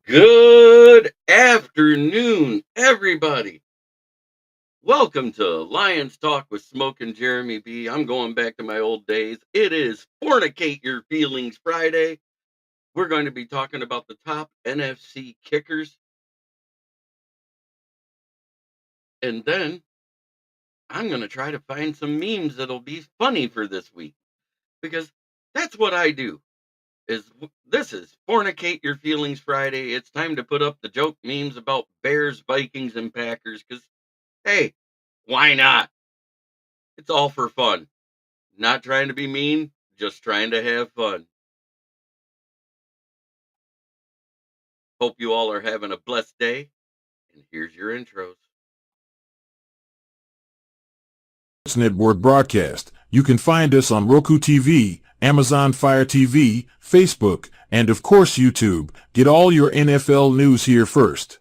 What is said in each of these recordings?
Good afternoon, everybody. Welcome to Lions Talk with Smoke and Jeremy B. I'm going back to my old days. It is Fornicate Your Feelings Friday. We're going to be talking about the top NFC kickers. And then I'm going to try to find some memes that'll be funny for this week because that's what I do. This is Fornicate Your Feelings Friday. It's time to put up the joke memes about Bears, Vikings, and Packers because, hey, why not? It's all for fun. Not trying to be mean, just trying to have fun. Hope you all are having a blessed day. And here's your intros. Network broadcast. You can find us on Roku TV, Amazon Fire TV, Facebook, and of course YouTube. Get all your NFL news here first.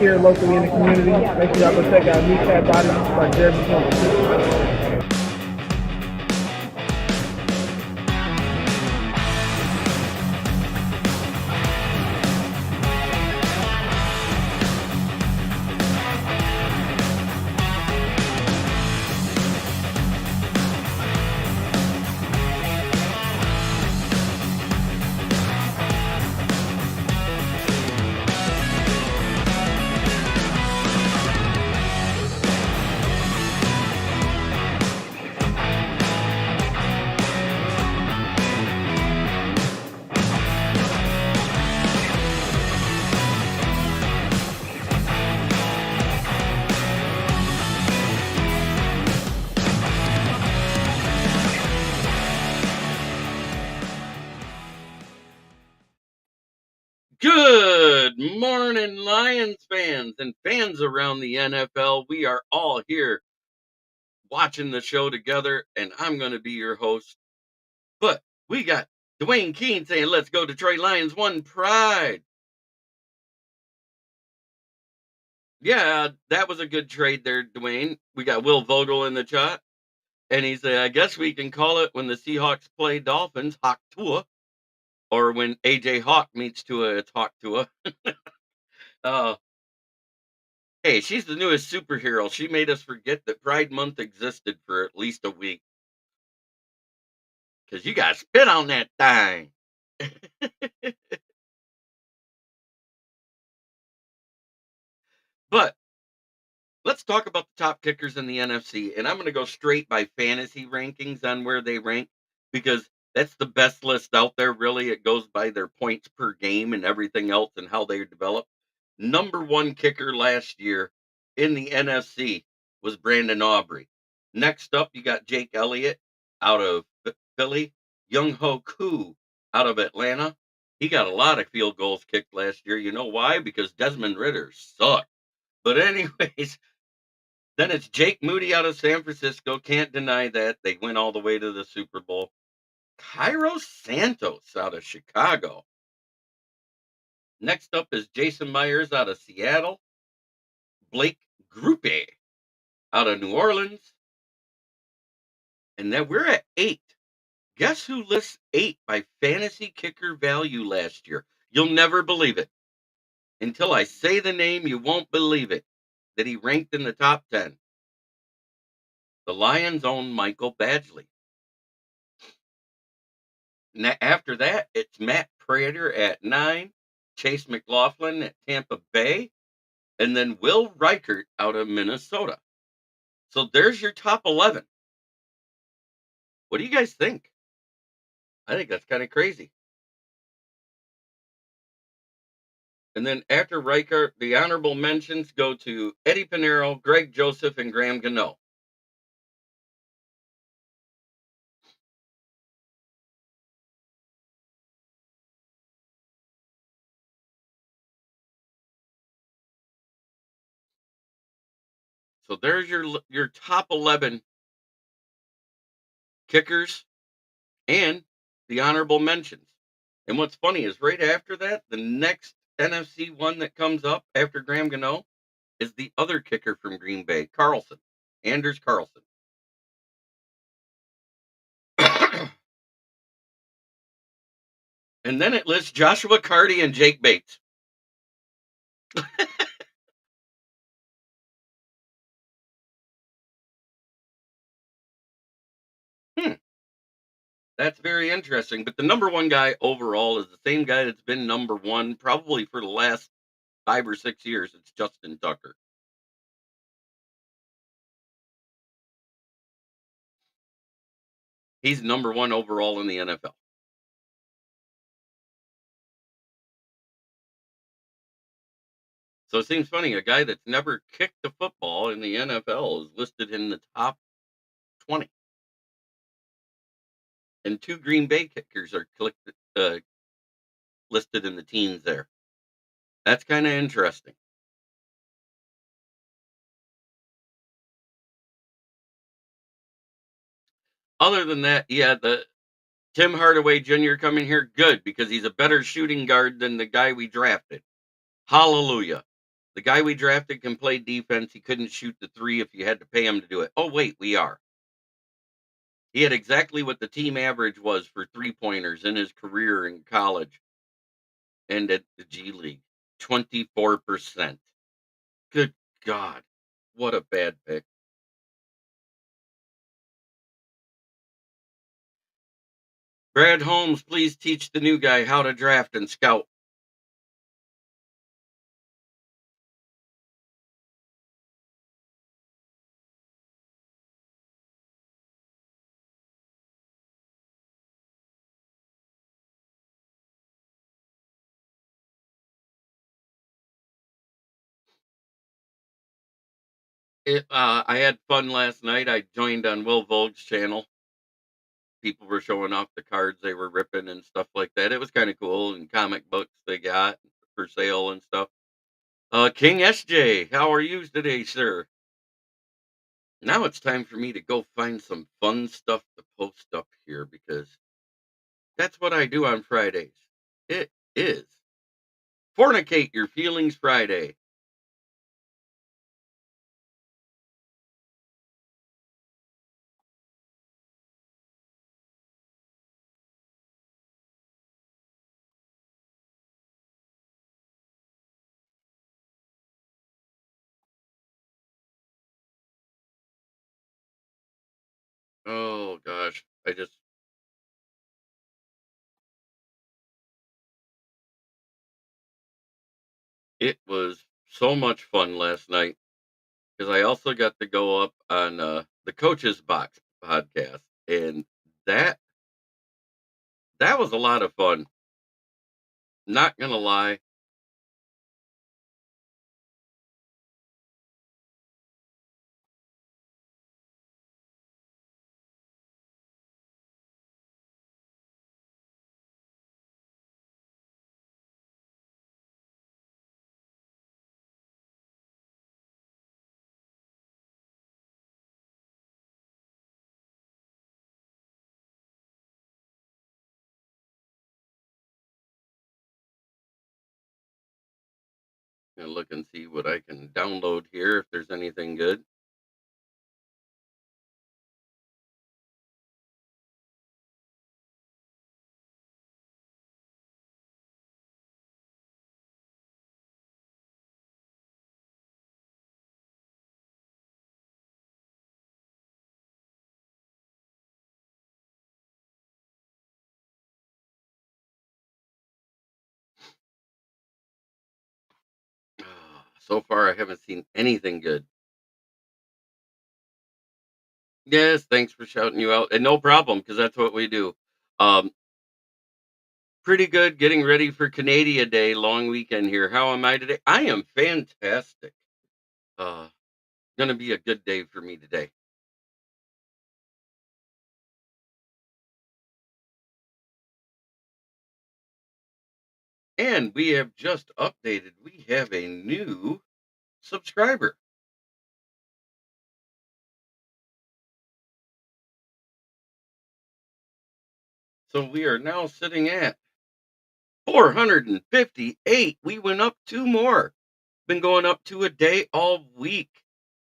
Here locally in the community. Make sure y'all go check out New Cat Body by Jeremy Jones. Good morning, Lions fans and fans around the NFL. We are all here watching the show together, and I'm going to be your host. But we got Dwayne Keene saying, let's go Detroit Lions, one pride. Yeah, that was a good trade there, Dwayne. We got Will Vogel in the chat. And he said, I guess we can call it when the Seahawks play Dolphins, Hawk Tua. Or when AJ Hawk meets Tua, it's Hawk Tua. uh, hey, she's the newest superhero. She made us forget that Pride Month existed for at least a week. Because you got to spit on that thing. But let's talk about the top kickers in the NFC. And I'm going to go straight by fantasy rankings on where they rank because that's the best list out there, really. It goes by their points per game and everything else and how they develop. Number one kicker last year in the NFC was Brandon Aubrey. Next up, you got Jake Elliott out of Philly, Young Ho Koo out of Atlanta. He got a lot of field goals kicked last year. You know why? Because Desmond Ritter sucked. But anyways, then it's Jake Moody out of San Francisco. Can't deny that. They went all the way to the Super Bowl. Cairo Santos out of Chicago. Next up is Jason Myers out of Seattle. Blake Grupe out of New Orleans. And then we're at 8. Guess who lists 8 by fantasy kicker value last year? You'll never believe it. Until I say the name, you won't believe it. That he ranked in the top 10. The Lions own Michael Badgley. After that, it's Matt Prater at 9, Chase McLaughlin at Tampa Bay, and then Will Reichert out of Minnesota. So there's your top 11. What do you guys think? I think that's kind of crazy. And then after Reichert, the honorable mentions go to Eddie Pinero, Greg Joseph, and Graham Gano. So there's your top 11 kickers and the honorable mentions. And what's funny is right after that, the next NFC one that comes up after Graham Gano is the other kicker from Green Bay, Carlson, Anders Carlson. And then it lists Joshua Carty and Jake Bates. Hmm, that's very interesting. But the number one guy overall is the same guy that's been number one probably for the last 5 or 6 years. It's Justin Tucker. He's number one overall in the NFL. So it seems funny, a guy that's never kicked a football in the NFL is listed in the top 20. And 2 Green Bay kickers are listed in the teens there. That's kind of interesting. Other than that, yeah, the Tim Hardaway Jr. coming here, good, because he's a better shooting guard than the guy we drafted. Hallelujah. The guy we drafted can play defense. He couldn't shoot the three if you had to pay him to do it. Oh, wait, we are. He had exactly what the team average was for three-pointers in his career in college and at the G League. 24%. Good God. What a bad pick. Brad Holmes, please teach the new guy how to draft and scout. I had fun last night. I joined on Will Vogue's channel. People were showing off the cards they were ripping and stuff like that. It was kind of cool. And comic books they got for sale and stuff. King SJ, how are you today, sir? Now it's time for me to go find some fun stuff to post up here because that's what I do on Fridays. It is Fornicate Your Feelings Friday. Oh gosh, it was so much fun last night because I also got to go up on the Coaches Box podcast, and that that was a lot of fun. Not gonna lie. Gonna look and see what I can download here if there's anything good. So far, I haven't seen anything good. Yes, thanks for shouting you out, and no problem, because that's what we do. Um, Pretty good. Getting ready for Canada Day, long weekend here. How am I today? I am fantastic. Uh, Gonna be a good day for me today. And we have just updated. We have a new subscriber. So we are now sitting at 458. We went up two more. Been going up two a day all week.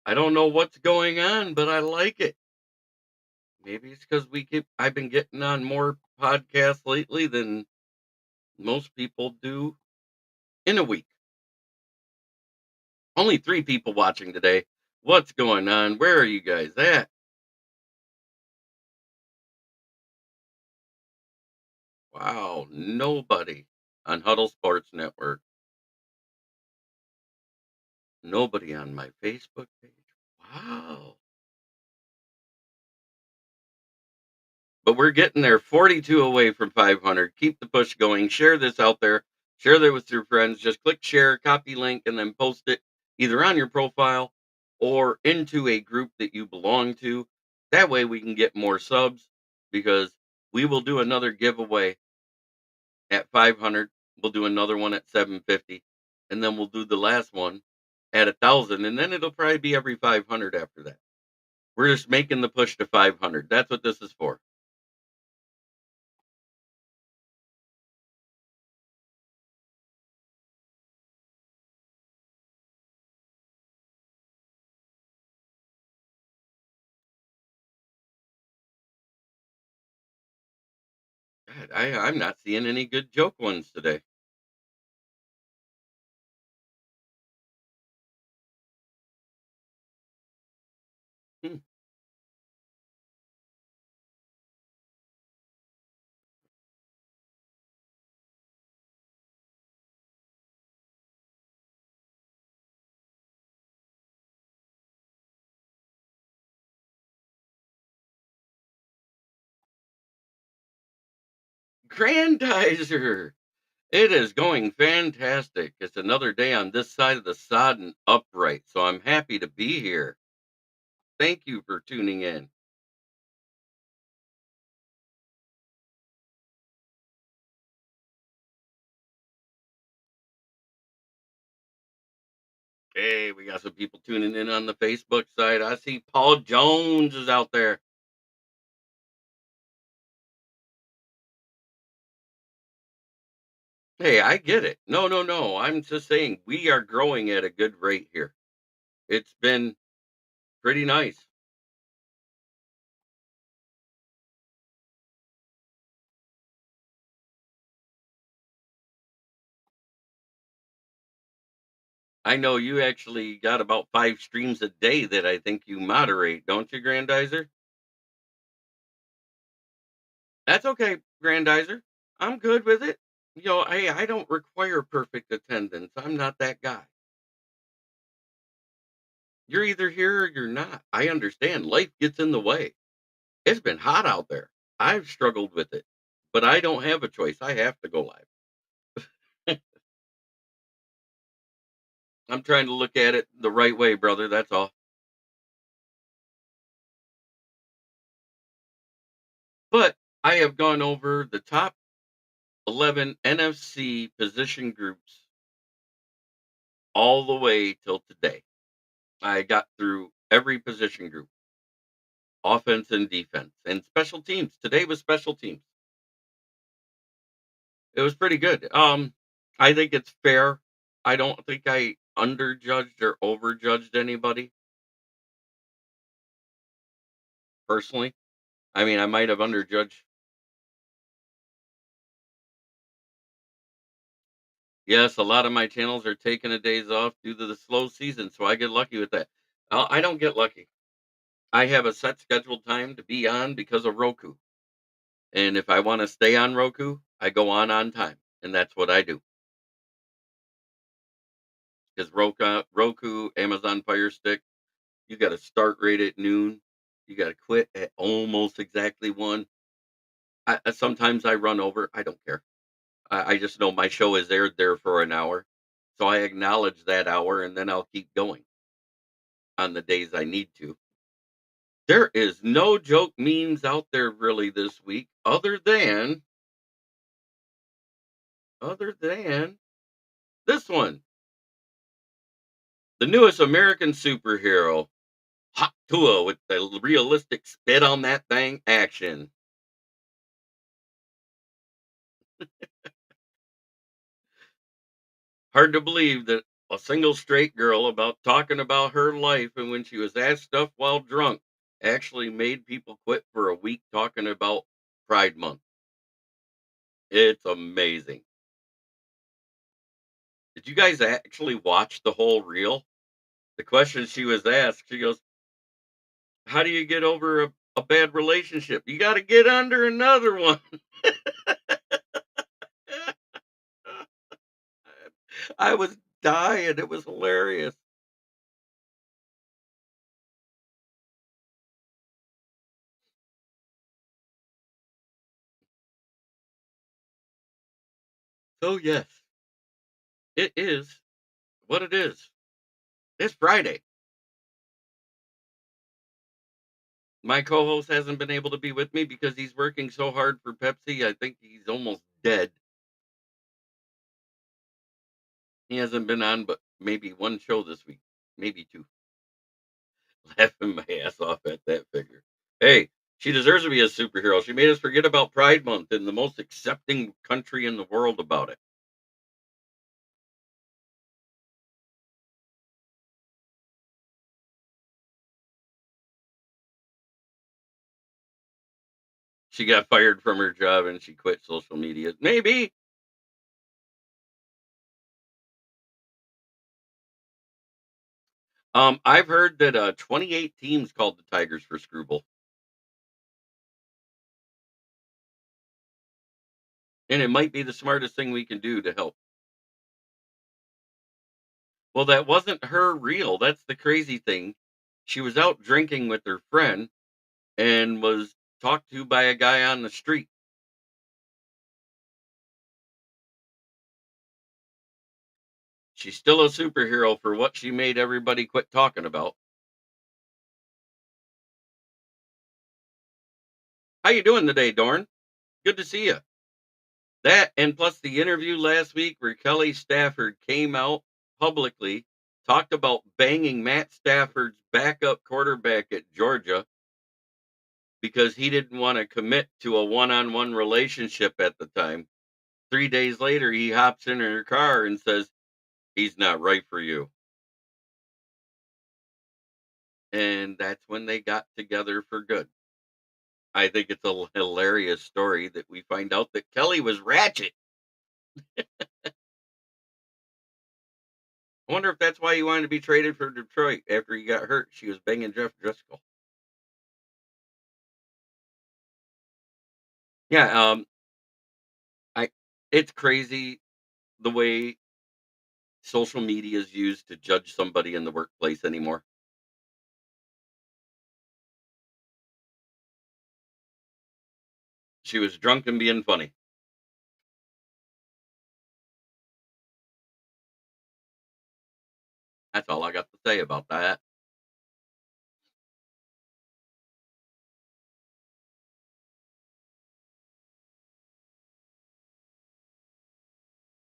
I don't know what's going on, but I like it. Maybe it's because I've been getting on more podcasts lately than most people do in a week. Only three people watching today. What's going on? Where are you guys at? Wow, nobody on Huddle Sports Network. Nobody on my Facebook page. Wow. But we're getting there, 42 away from 500. Keep the push going. Share this out there. Share that with your friends. Just click share, copy link, and then post it either on your profile or into a group that you belong to. That way we can get more subs because we will do another giveaway at 500. We'll do another one at 750. And then we'll do the last one at 1,000. And then it'll probably be every 500 after that. We're just making the push to 500. That's what this is for. God, I'm not seeing any good joke ones today. Hmm. Grandizer, it is going fantastic. It's another day on this side of the sod and upright, so I'm happy to be here. Thank you for tuning in. Hey, we got some people tuning in on the Facebook side. I see Paul Jones is out there. Hey, I get it. No, no, no. I'm just saying we are growing at a good rate here. It's been pretty nice. I know you actually got about 5 streams a day that I think you moderate, don't you, Grandizer? That's okay, Grandizer. I'm good with it. Hey, I don't require perfect attendance. I'm not that guy. You're either here or you're not. I understand life gets in the way. It's been hot out there. I've struggled with it, but I don't have a choice. I have to go live. I'm trying to look at it the right way, brother. That's all. But I have gone over the top 11 NFC position groups all the way till today. I got through every position group, offense and defense, and special teams. Today was special teams. It was pretty good. I think it's fair. I don't think I underjudged or overjudged anybody personally. I mean, I might have underjudged. Yes, a lot of my channels are taking a days off due to the slow season, so I get lucky with that. I don't get lucky. I have a set scheduled time to be on because of Roku. And if I want to stay on Roku, I go on time. And that's what I do. because Roku, Amazon Fire Stick, you got to start right at noon. You got to quit at almost exactly 1. Sometimes I run over. I don't care. I just know my show is aired there for an hour, so I acknowledge that hour, and then I'll keep going on the days I need to. There is no joke memes out there really this week, other than this one. The newest American superhero, Hot Tua with the realistic spit on that thing action. Hard to believe that a single straight girl about talking about her life and when she was asked stuff while drunk actually made people quit for a week talking about Pride Month. It's amazing. Did you guys actually watch the whole reel? The question she was asked, she goes, "How do you get over a bad relationship? You got to get under another one." I was dying. It was hilarious. So, yes, it is what it is. It's Friday. My co-host hasn't been able to be with me because he's working so hard for Pepsi. I think he's almost dead. He hasn't been on but maybe 1 show this week, maybe 2. Laughing my ass off at that figure. Hey, she deserves to be a superhero. She made us forget about Pride Month in the most accepting country in the world about it. She got fired from her job and she quit social media. Maybe. I've heard that 28 teams called the Tigers for Screwball, and it might be the smartest thing we can do to help. Well, that wasn't her reel. That's the crazy thing. She was out drinking with her friend and was talked to by a guy on the street. She's still a superhero for what she made everybody quit talking about. How you doing today, Dorn? Good to see you. That and plus the interview last week where Kelly Stafford came out publicly, talked about banging Matt Stafford's backup quarterback at Georgia because he didn't want to commit to a one-on-one relationship at the time. 3 days later, he hops in her car and says, "He's not right for you." And that's when they got together for good. I think it's a hilarious story that we find out that Kelly was ratchet. I wonder if that's why he wanted to be traded for Detroit after he got hurt. She was banging Jeff Driscoll. Yeah, I it's crazy the way social media is used to judge somebody in the workplace anymore. She was drunk and being funny. That's all I got to say about that.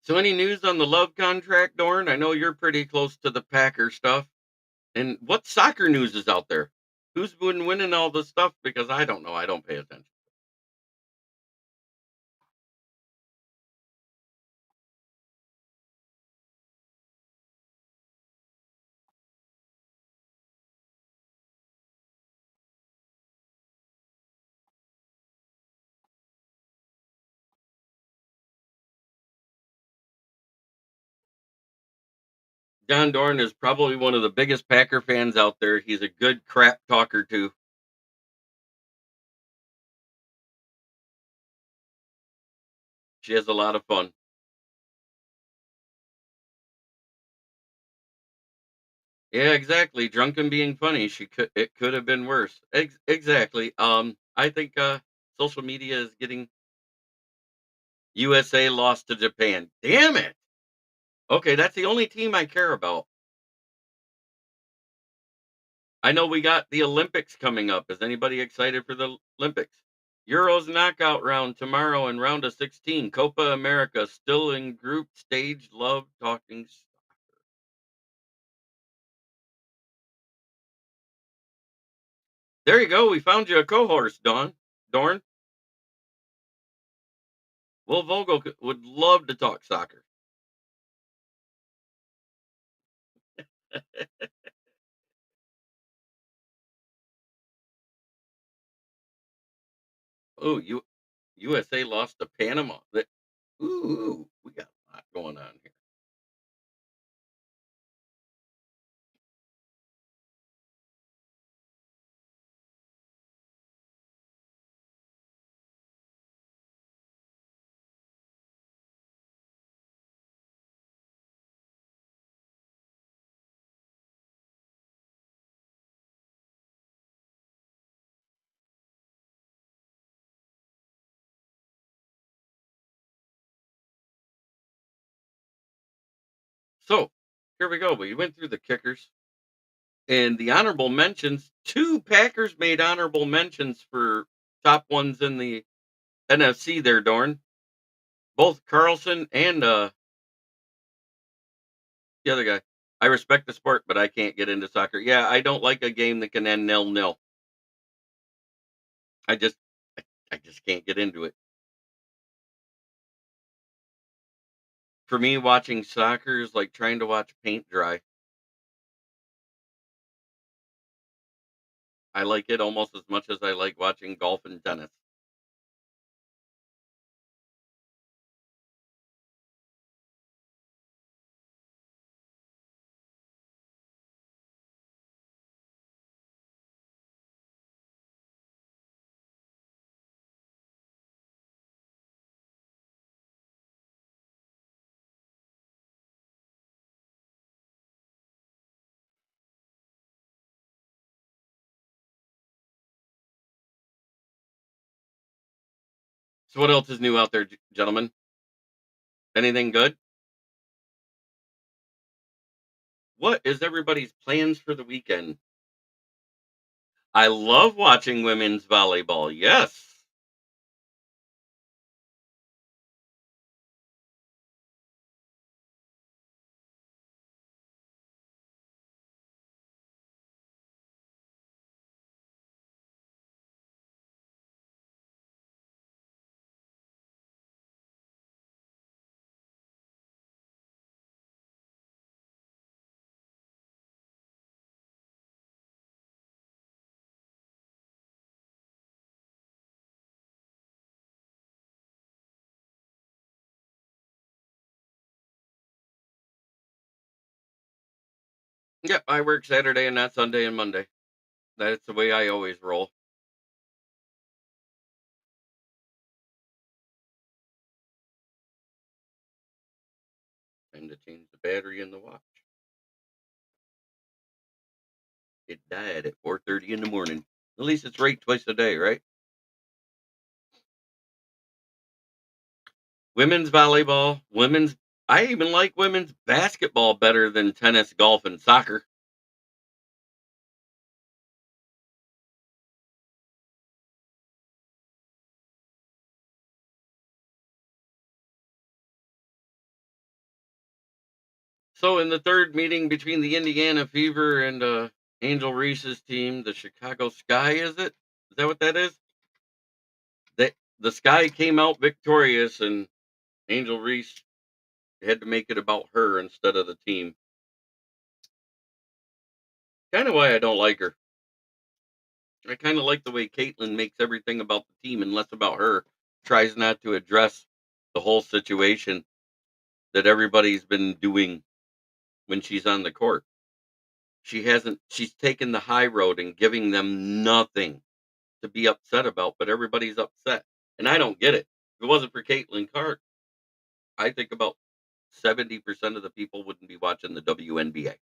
So, any news on the love contract, Dorn? I know you're pretty close to the Packer stuff. And what soccer news is out there? Who's been winning all this stuff? Because I don't know. I don't pay attention. John Dorn is probably one of the biggest Packer fans out there. He's a good crap talker too. She has a lot of fun. Yeah, exactly. Drunk and being funny. It could have been worse. Exactly. I think social media is getting USA lost to Japan. Damn it. Okay, that's the only team I care about. I know we got the Olympics coming up. Is anybody excited for the Olympics? Euros knockout round tomorrow in round of 16. Copa America still in group stage. Love talking. There you go. We found you a co-horse, Dawn. Dorn. Will Vogel would love to talk soccer. Oh, USA lost to Panama. Ooh, we got a lot going on here. So here we go. We went through the kickers and the honorable mentions. Two Packers made honorable mentions for top ones in the NFC there, Dorn. Both Carlson and the other guy. I respect the sport, but I can't get into soccer. Yeah, I don't like a game that can end 0-0. I just I just can't get into it. For me, watching soccer is like trying to watch paint dry. I like it almost as much as I like watching golf and tennis. So what else is new out there, gentlemen? Anything good? What is everybody's plans for the weekend? I love watching women's volleyball. Yes. Yep, I work Saturday and not Sunday and Monday. That's the way I always roll. Time to change the battery in the watch. It died at 4:30 in the morning. At least it's right twice a day, right? Women's volleyball, women's I even like women's basketball better than tennis, golf, and soccer. So in the third meeting between the Indiana Fever and Angel Reese's team, the Chicago Sky, is it? Is that what that is? The Sky came out victorious, and Angel Reese had to make it about her instead of the team. Kind of why I don't like her. I kind of like the way Caitlyn makes everything about the team and less about her. Tries not to address the whole situation that everybody's been doing when she's on the court. She hasn't. She's taken the high road and giving them nothing to be upset about, but everybody's upset, and I don't get it. If it wasn't for Caitlyn Clark, I think about 70% of the people wouldn't be watching the WNBA.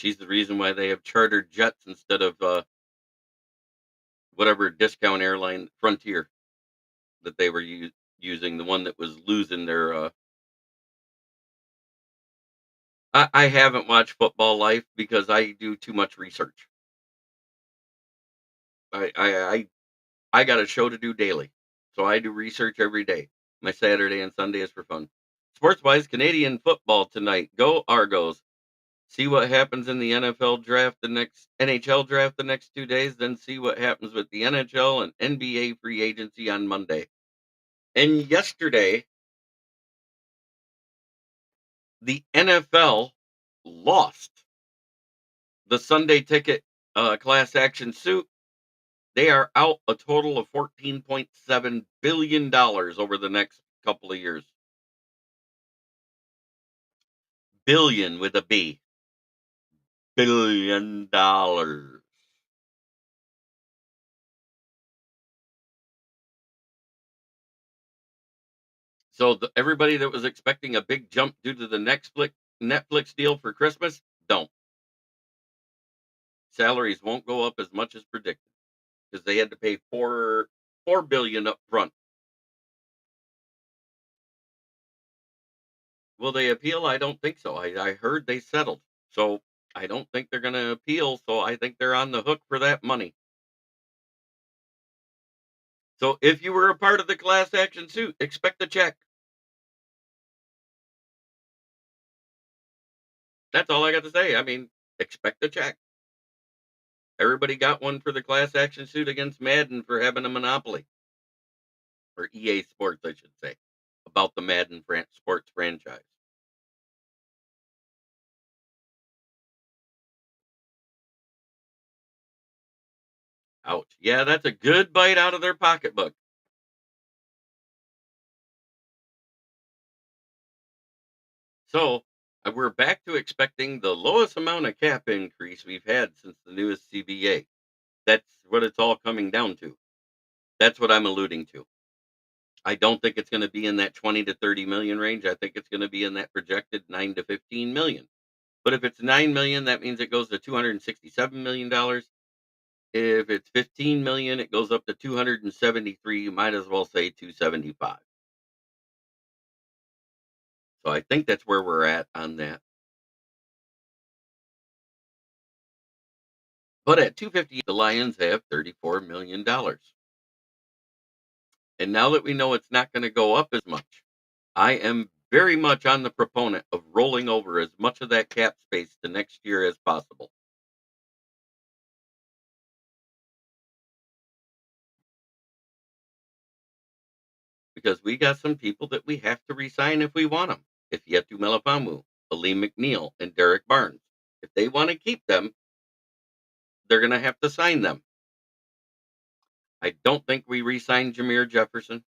She's the reason why they have chartered jets instead of whatever discount airline Frontier that they were using, the one that was losing their. I haven't watched Football Life because I do too much research. I got a show to do daily, so I do research every day. My Saturday and Sunday is for fun. Sports wise, Canadian football tonight. Go Argos! See what happens in the NFL draft the next NHL draft the next 2 days, then see what happens with the NHL and NBA free agency on Monday. And yesterday, the NFL lost the Sunday ticket class action suit. They are out a total of $14.7 billion over the next couple of years. Billion with a B. $1 billion. So everybody that was expecting a big jump due to the Netflix deal for Christmas, don't. Salaries won't go up as much as predicted because they had to pay four billion up front. Will they appeal? I don't think so. I heard they settled, so I don't think they're going to appeal. So I think they're on the hook for that money. So if you were a part of the class action suit, expect a check. That's all I got to say. I mean, expect a check. Everybody got one for the class action suit against Madden for having a monopoly, or EA Sports, I should say, about the Madden sports franchise. Ouch. Yeah, that's a good bite out of their pocketbook. So we're back to expecting the lowest amount of cap increase we've had since the newest CBA. That's what it's all coming down to. That's what I'm alluding to. I don't think it's going to be in that 20 to 30 million range. I think it's going to be in that projected 9 to 15 million. But if it's 9 million, that means it goes to $267 million. If it's 15 million, it goes up to 273. You might as well say 275. So I think that's where we're at on that. But at 250, the Lions have $34 million. And now that we know it's not going to go up as much, I am very much on the proponent of rolling over as much of that cap space to next year as possible. Because we got some people that we have to resign if we want them. Ifeatu Melifonwu, Aleem McNeil, and Derek Barnes. If they want to keep them, they're going to have to sign them. I don't think we re-sign Jameer Jefferson.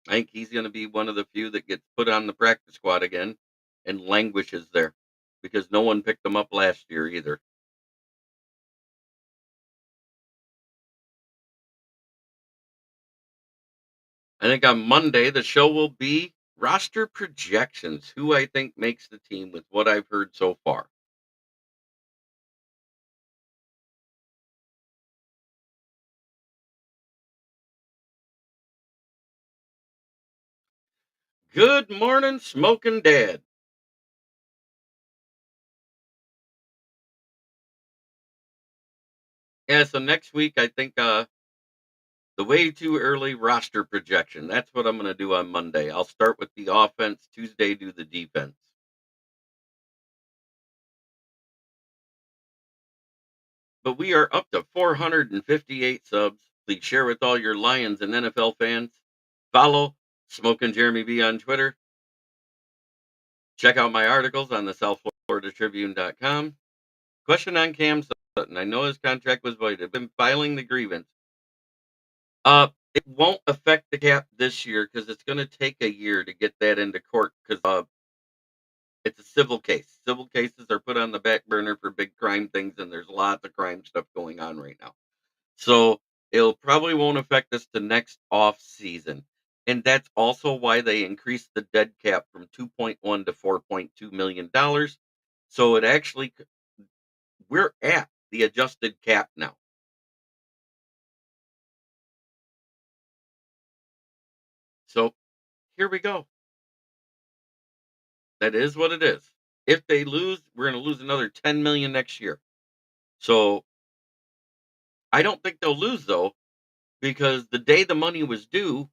I think he's going to be one of the few that gets put on the practice squad again and languishes there because no one picked him up last year either. I think on Monday the show will be roster projections, who I think makes the team with what I've heard so far. Good morning, smoking dad. Yeah, so next week I think the way too early roster projection. That's what I'm going to do on Monday. I'll start with the offense. Tuesday, do the defense. But we are up to 458 subs. Please share with all your Lions and NFL fans. Follow Smoking Jeremy B on Twitter. Check out my articles on the SouthFloridaTribune.com. Question on Cam Sutton. I know his contract was voided. I've been filing the grievance. It won't affect the cap this year because it's going to take a year to get that into court because it's a civil case. Civil cases are put on the back burner for big crime things, and there's lots of crime stuff going on right now. So it'll probably won't affect us the next off season. And that's also why they increased the dead cap from 2.1 to $4.2 million. So it actually We're at the adjusted cap now. So here we go. That is what it is. If they lose, we're going to lose another 10 million next year. So I don't think they'll lose though, because the day the money was due,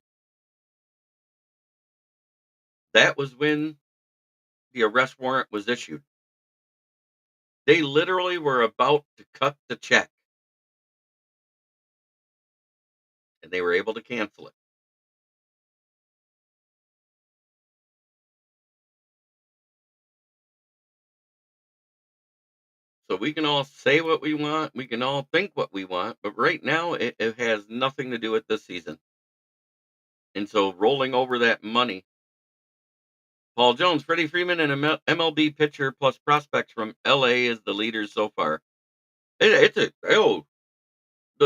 that was when the arrest warrant was issued. They literally were about to cut the check and they were able to cancel it. So we can all say what we want, we can all think what we want, but right now it has nothing to do with this season. And so rolling over that money, Paul Jones, Freddie Freeman, and MLB pitcher plus prospects from LA is the leaders so far. The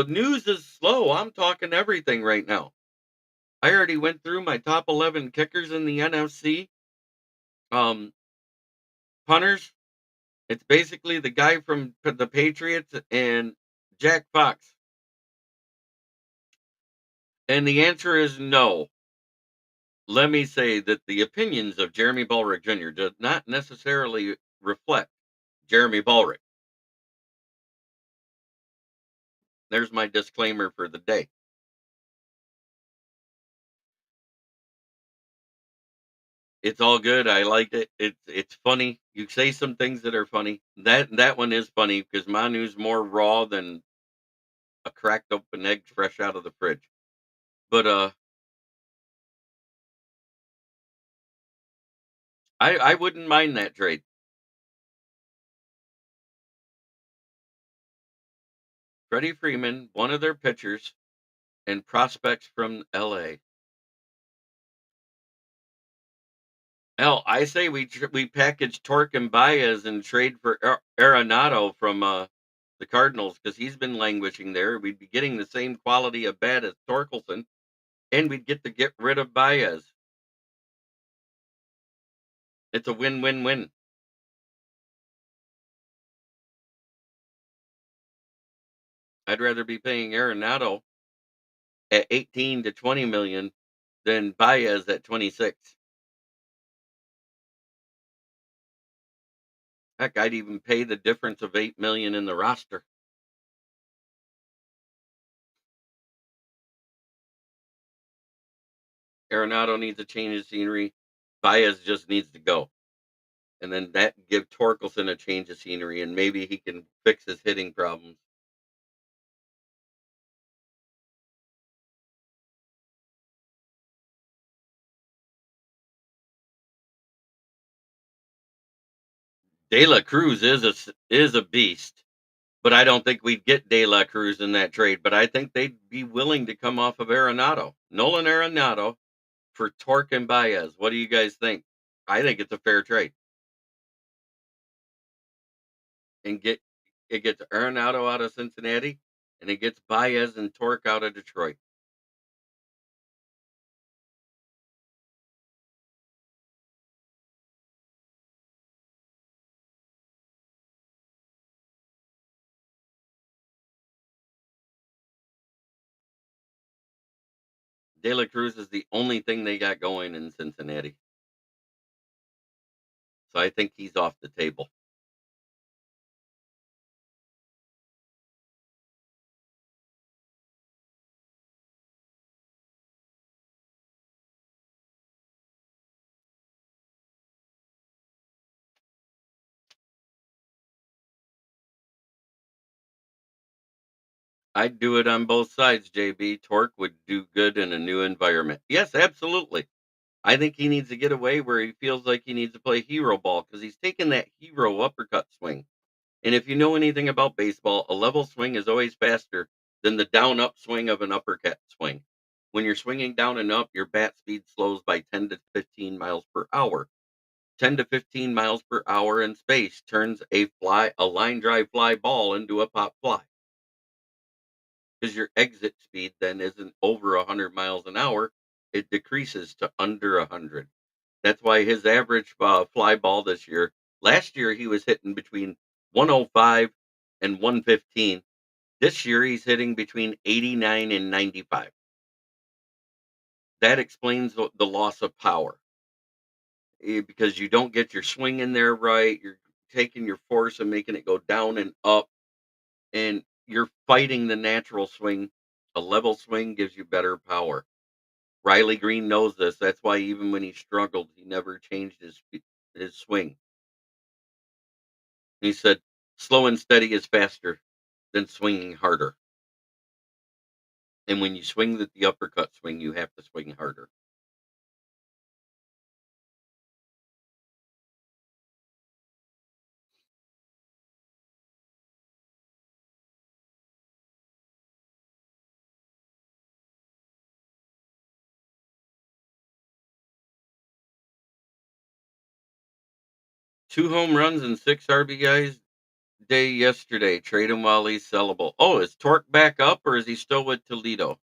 news is slow. I'm talking everything right now. I already went through my top 11 kickers in the NFC. Um, Punters, it's basically the guy from the Patriots and Jack Fox. And the answer is no. Let me say that the opinions of Jeremy Ballrick Jr. does not necessarily reflect Jeremy Ballrick. There's my disclaimer for the day. It's all good. I liked it. It's funny. You say some things that are funny. That one is funny because Manu's more raw than a cracked open egg fresh out of the fridge. But I wouldn't mind that trade. Freddie Freeman, one of their pitchers, and prospects from LA. Hell, I say we package Torque and Baez and trade for Arenado from the Cardinals because he's been languishing there. We'd be getting the same quality of bat as Torkelson, and we'd get rid of Baez. It's a win-win-win. I'd rather be paying Arenado at 18 to 20 million than Baez at 26. Heck, I'd even pay the difference of 8 million in the roster. Arenado needs a change of scenery. Baez just needs to go. And then that give Torkelson a change of scenery and maybe he can fix his hitting problems. De La Cruz is a beast, but I don't think we'd get De La Cruz in that trade. But I think they'd be willing to come off of Arenado, Nolan Arenado, for Torque and Baez. What do you guys think? I think it's a fair trade, and it gets Arenado out of Cincinnati, and it gets Baez and Torque out of Detroit. De La Cruz is the only thing they got going in Cincinnati, so I think he's off the table. I'd do it on both sides, JB. Torque would do good in a new environment. Yes, absolutely. I think he needs to get away where he feels like he needs to play hero ball because he's taking that hero uppercut swing. And if you know anything about baseball, a level swing is always faster than the down up swing of an uppercut swing. When you're swinging down and up, your bat speed slows by 10 to 15 miles per hour. 10 to 15 miles per hour in space turns a line drive fly ball into a pop fly because your exit speed then isn't over 100 miles an hour. It decreases to under 100. That's why his average fly ball this year, last year he was hitting between 105 and 115. This year, he's hitting between 89 and 95. That explains the loss of power, because you don't get your swing in there right. You're taking your force and making it go down and up, and you're fighting the natural swing. A level swing gives you better power. Riley Green knows this. That's why even when he struggled, he never changed his swing. He said, "Slow and steady is faster than swinging harder." And when you swing the uppercut swing, you have to swing harder. 2 home runs and 6 RBIs day yesterday. Trade him while he's sellable. Oh, is Torque back up or is he still with Toledo?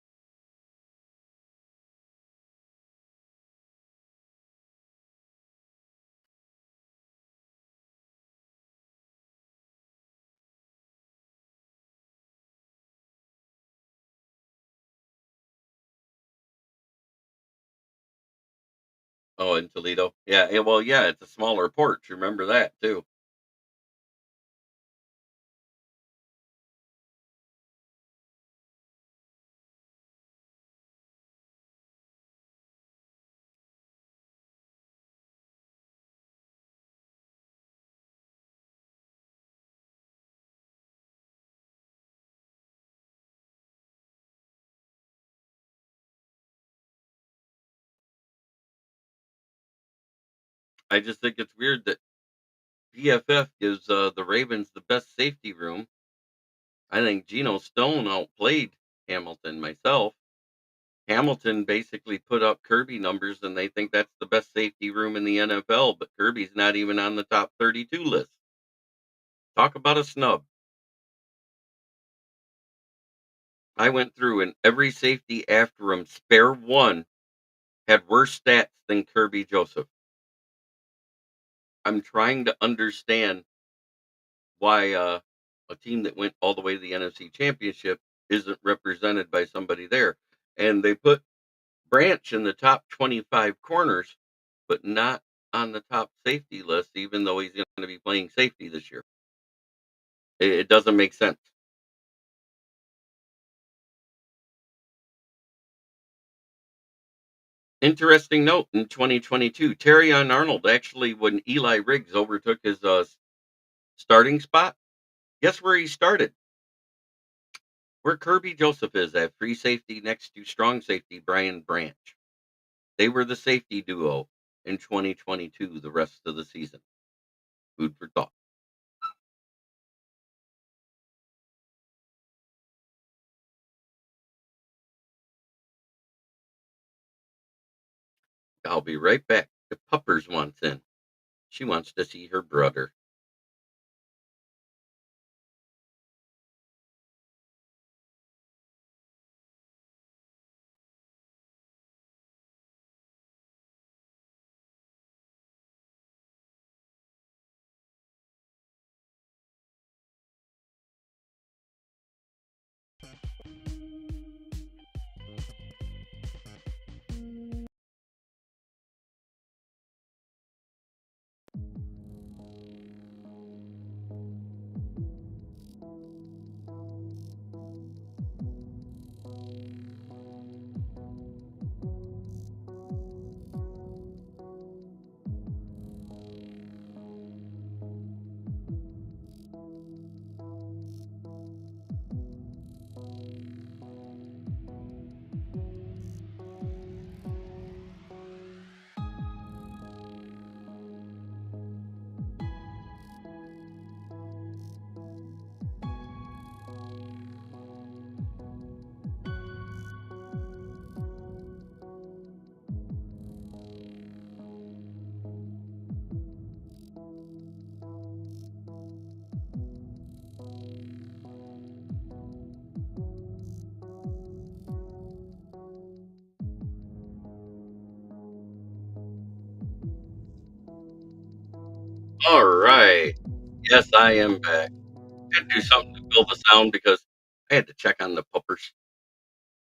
Oh, in Toledo. Yeah, well, yeah, it's a smaller porch. Remember that too. I just think it's weird that PFF gives the Ravens the best safety room. I think Geno Stone outplayed Hamilton myself. Hamilton basically put up Kirby numbers and they think that's the best safety room in the NFL, but Kirby's not even on the top 32 list. Talk about a snub. I went through and every safety after him, spare one, had worse stats than Kirby Joseph. I'm trying to understand why a team that went all the way to the NFC Championship isn't represented by somebody there. And they put Branch in the top 25 corners, but not on the top safety list, even though he's going to be playing safety this year. It doesn't make sense. Interesting note in 2022, Terrion Arnold actually, when Eli Riggs overtook his starting spot, guess where he started? Where Kirby Joseph is at free safety next to strong safety Brian Branch. They were the safety duo in 2022 the rest of the season. Food for thought. I'll be right back. The puppers wants in. She wants to see her brother. All right. Yes, I am back. Had to do something to fill the sound because I had to check on the puppers,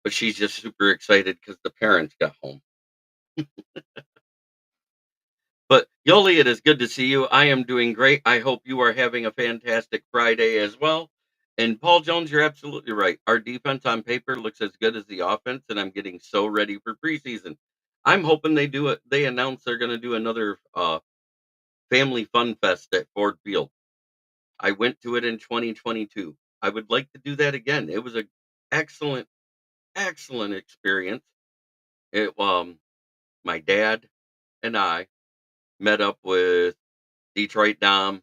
but she's just super excited because the parents got home. But Yoli, it is good to see you. I am doing great. I hope you are having a fantastic Friday as well. And Paul Jones, you're absolutely right. Our defense on paper looks as good as the offense, and I'm getting so ready for preseason. I'm hoping they do it. They announce they're going to do another family fun fest at Ford Field. I went to it in 2022. I would like to do that again. It was a excellent, excellent experience. It My dad and I met up with Detroit Dom,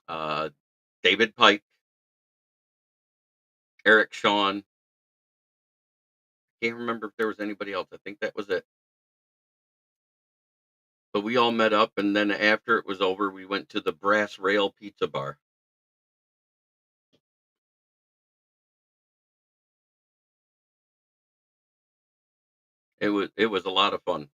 uh, David Pike, Eric Shawn. Can't remember if there was anybody else. I think that was it. But we all met up, and then after it was over, we went to the Brass Rail Pizza Bar. It was a lot of fun.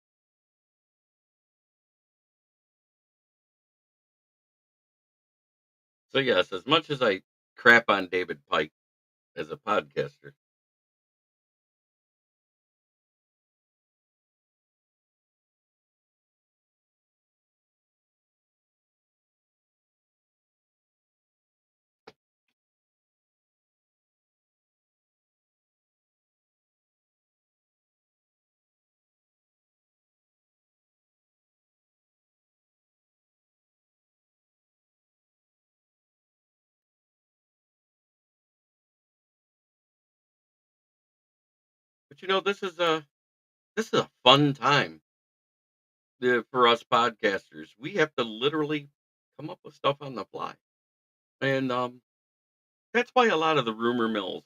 So yes, as much as I crap on David Pike as a podcaster, but this is a fun time for us podcasters. We have to literally come up with stuff on the fly, and that's why a lot of the rumor mills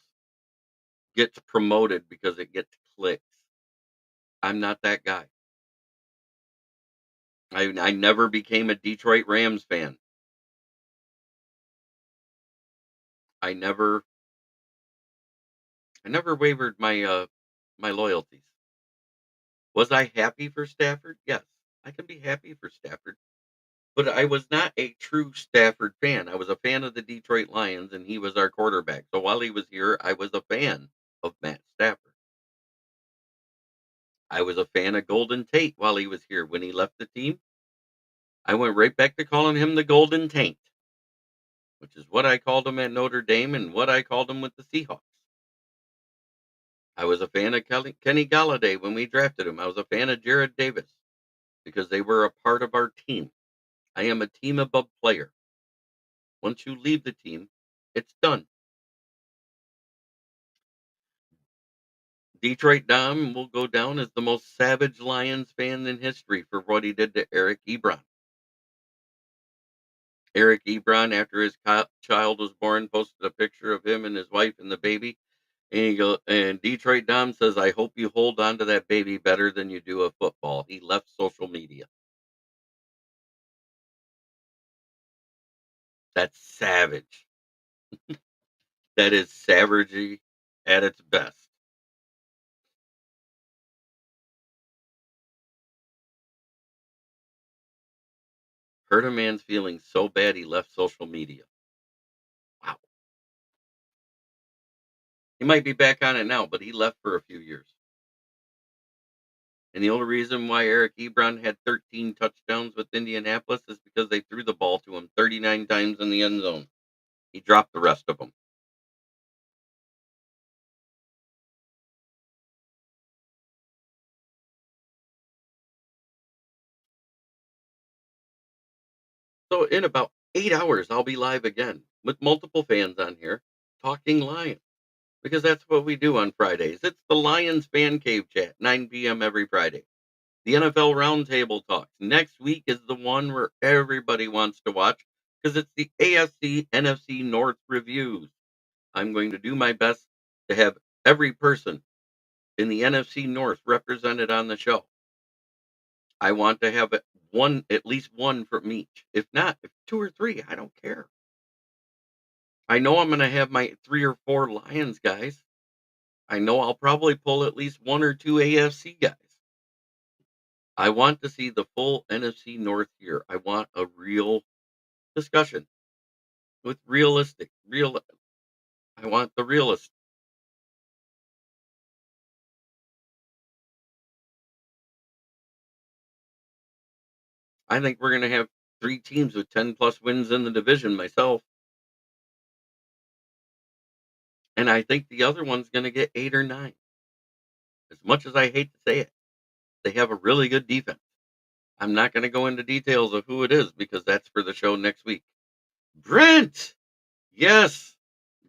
gets promoted because it gets clicks. I'm not that guy. I never became a Detroit Rams fan. I never I never wavered my loyalties. Was I happy for Stafford? Yes, I can be happy for Stafford, but I was not a true Stafford fan. I was a fan of the Detroit Lions, and he was our quarterback. So while he was here, I was a fan of Matt Stafford. I was a fan of Golden Tate while he was here. When he left the team, I went right back to calling him the Golden Taint, which is what I called him at Notre Dame and what I called him with the Seahawks. I was a fan of Kenny Galladay when we drafted him. I was a fan of Jared Davis because they were a part of our team. I am a team above player. Once you leave the team, it's done. Detroit Dom will go down as the most savage Lions fan in history for what he did to Eric Ebron. Eric Ebron, after his child was born, posted a picture of him and his wife and the baby. And Detroit Dom says, "I hope you hold on to that baby better than you do a football." He left social media. That's savage. That is savagery at its best. Hurt a man's feelings so bad he left social media. Wow. He might be back on it now, but he left for a few years. And the only reason why Eric Ebron had 13 touchdowns with Indianapolis is because they threw the ball to him 39 times in the end zone. He dropped the rest of them. So in about 8 hours, I'll be live again with multiple fans on here talking Lions because that's what we do on Fridays. It's the Lions Fan Cave Chat, 9 p.m. every Friday. The NFL Roundtable Talks. Next week is the one where everybody wants to watch because it's the AFC NFC North reviews. I'm going to do my best to have every person in the NFC North represented on the show. I want to have at least one from each. If not, if two or three, I don't care. I know I'm going to have my 3 or 4 Lions guys. I know I'll probably pull at least 1 or 2 AFC guys. I want to see the full NFC North here. I want a real discussion. with real. I want the realist. I think we're gonna have 3 teams with 10 plus wins in the division myself, and I think the other one's gonna get 8 or 9. As much as I hate to say it, they have a really good defense. I'm not gonna go into details of who it is because that's for the show next week. Brent! Yes.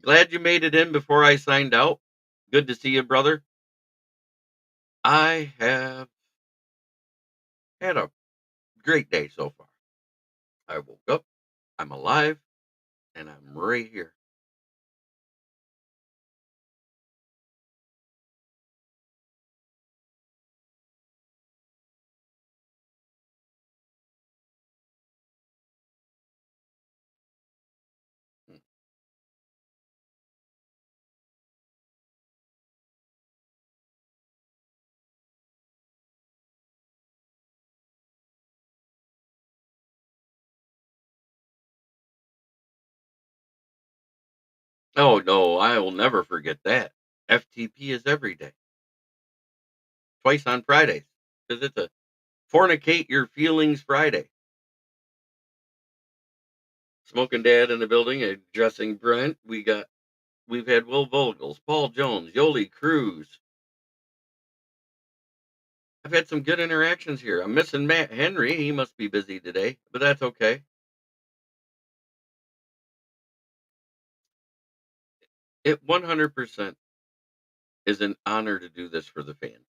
Glad you made it in before I signed out. Good to see you, brother. I have had a great day so far. I woke up, I'm alive, and I'm right here. Mm. Oh, no, I will never forget that. FTP is every day, twice on Fridays, because it's a fornicate your feelings Friday. Smoking Dad in the building, addressing Brent. We've had Will Vogels, Paul Jones, Yoli Cruz. I've had some good interactions here. I'm missing Matt Henry. He must be busy today, but that's okay. It 100% is an honor to do this for the fans.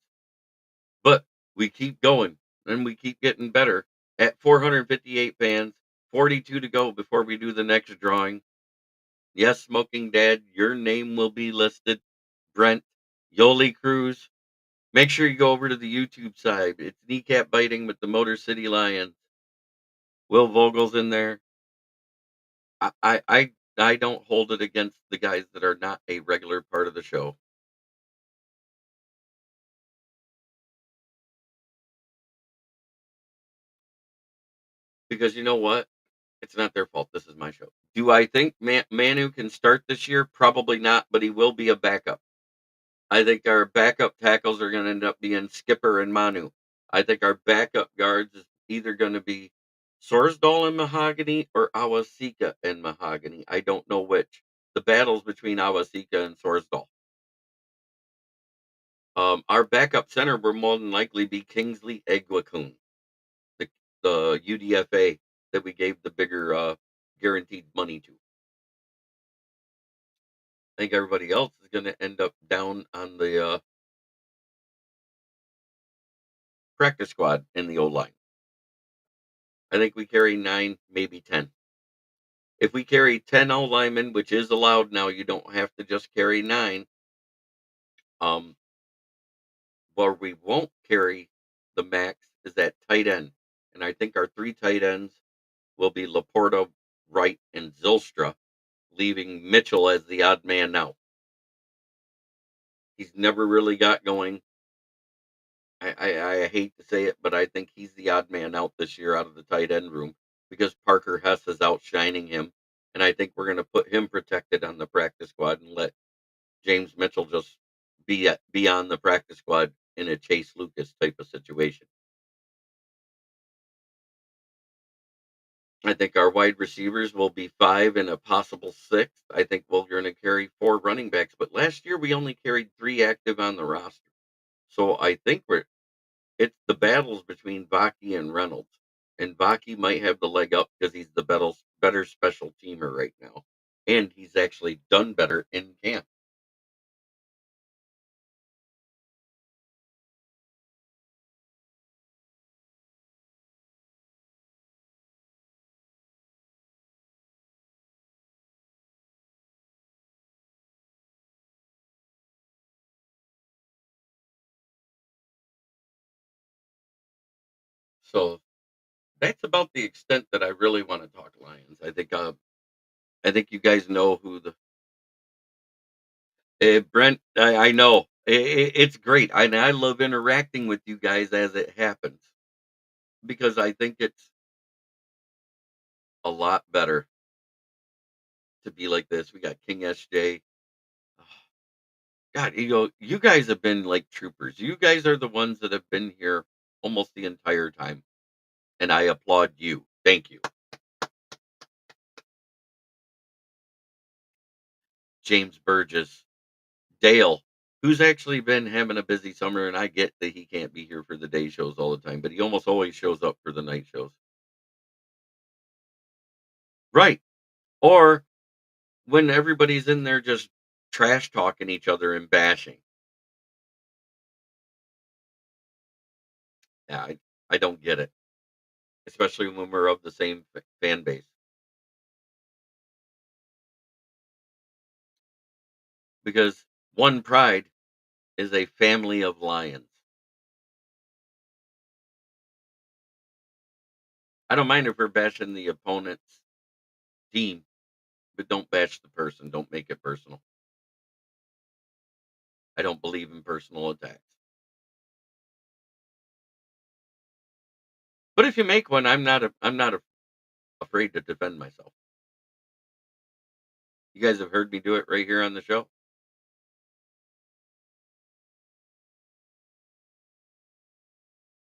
But we keep going and we keep getting better. At 458 fans, 42 to go before we do the next drawing. Yes, Smoking Dad, your name will be listed. Brent, Yoli Cruz. Make sure you go over to the YouTube side. It's kneecap biting with the Motor City Lions. Will Vogel's in there. I don't hold it against the guys that are not a regular part of the show because you know what? It's not their fault. This is my show. Do I think Manu can start this year? Probably not, but he will be a backup. I think our backup tackles are going to end up being Skipper and Manu. I think our backup guards is either going to be Sorsdal and Mahogany or Awasika and Mahogany. I don't know which. The battles between Awasika and Sorsdal. Our backup center will more than likely be Kingsley Egwakun, the UDFA that we gave the bigger guaranteed money to. I think everybody else is going to end up down on the practice squad in the O line. I think we carry 9, maybe 10. If we carry 10 O linemen, which is allowed now, you don't have to just carry 9. Um, where we won't carry the max is at tight end. And I think our 3 tight ends will be Laporta, Wright, and Zylstra, leaving Mitchell as the odd man out. He's never really got going. I hate to say it, but I think he's the odd man out this year out of the tight end room because Parker Hess is outshining him. And I think we're going to put him protected on the practice squad and let James Mitchell just be on the practice squad in a Chase Lucas type of situation. I think our wide receivers will be 5 and a possible 6. I think we're going to carry 4 running backs, but last year we only carried 3 active on the roster. So I think it's the battles between Vaki and Reynolds. And Vaki might have the leg up because he's the better special teamer right now. And he's actually done better in camp. So that's about the extent that I really want to talk Lions. I think you guys know who the Brent. I know it's great. I love interacting with you guys as it happens because I think it's a lot better to be like this. We got King SJ. God, you guys have been like troopers. You guys are the ones that have been here almost the entire time, and I applaud you. Thank you. James Burgess, Dale, who's actually been having a busy summer, and I get that he can't be here for the day shows all the time, but he almost always shows up for the night shows. Right. Or when everybody's in there just trash talking each other and bashing. Yeah, I don't get it, especially when we're of the same fan base, because one pride is a family of lions. I don't mind if we're bashing the opponent's team, but don't bash the person. Don't make it personal. I don't believe in personal attacks. But if you make one, I'm not afraid to defend myself. You guys have heard me do it right here on the show.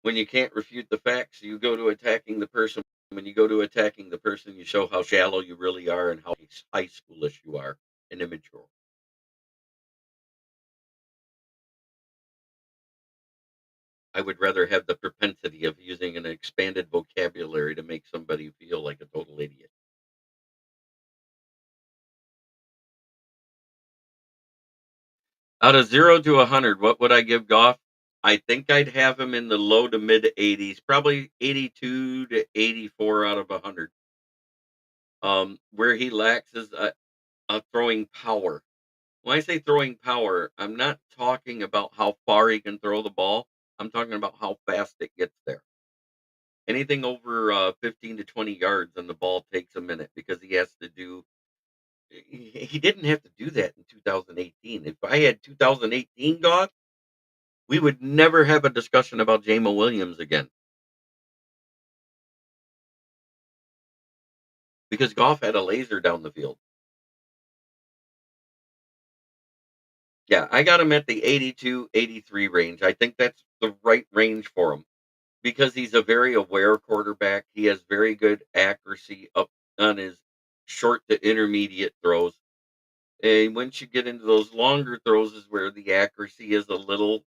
When you can't refute the facts, you go to attacking the person. When you go to attacking the person, you show how shallow you really are and how high schoolish you are and immature. I would rather have the propensity of using an expanded vocabulary to make somebody feel like a total idiot. Out of 0 to 100, what would I give Goff? I think I'd have him in the low to mid 80s, probably 82 to 84 out of 100. Where he lacks is a throwing power. When I say throwing power, I'm not talking about how far he can throw the ball. I'm talking about how fast it gets there. Anything over 15 to 20 yards, and the ball takes a minute because he has to do. He didn't have to do that in 2018. If I had 2018 Goff, we would never have a discussion about Jamo Williams again because Goff had a laser down the field. Yeah, I got him at the 82, 83 range. I think that's the right range for him because he's a very aware quarterback. He has very good accuracy up on his short to intermediate throws. And once you get into those longer throws is where the accuracy is a little,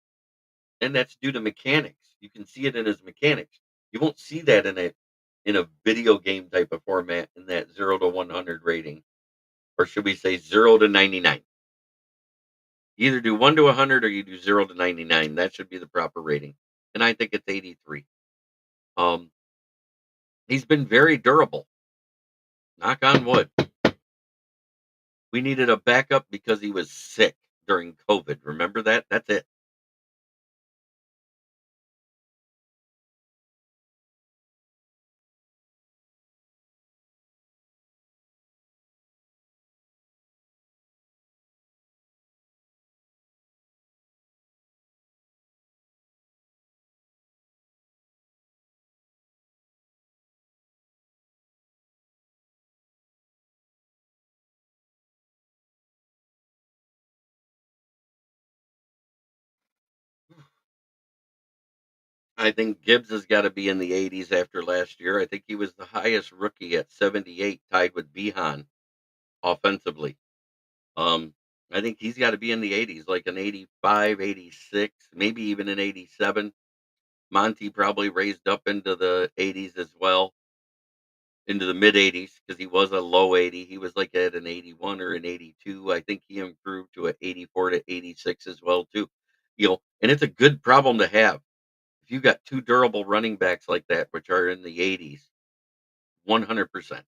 and that's due to mechanics. You can see it in his mechanics. You won't see that in a video game type of format in that 0 to 100 rating, or should we say 0 to 99. You either do 1 to 100 or you do 0 to 99. That should be the proper rating. And I think it's 83. Um, he's been very durable. Knock on wood. We needed a backup because he was sick during COVID. Remember that? That's it. I think Gibbs has got to be in the 80s after last year. I think he was the highest rookie at 78, tied with Behan offensively. Um, I think he's got to be in the 80s, like an 85, 86, maybe even an 87. Monty probably raised up into the 80s as well, into the mid 80s because he was a low 80. He was like at an 81 or an 82. I think he improved to an 84 to 86 as well too. And it's a good problem to have. If you got two durable running backs like that, which are in the 80s, 100%.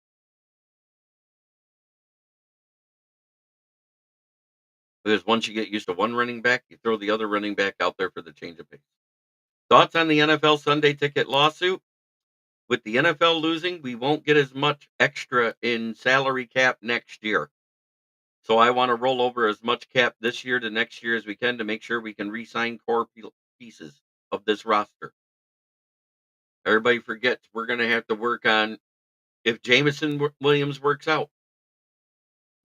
Because once you get used to one running back, you throw the other running back out there for the change of pace. Thoughts on the NFL Sunday ticket lawsuit? With the NFL losing, we won't get as much extra in salary cap next year. So I want to roll over as much cap this year to next year as we can to make sure we can re-sign core pieces of this roster. Everybody forgets we're going to have to work on if Jameson Williams works out.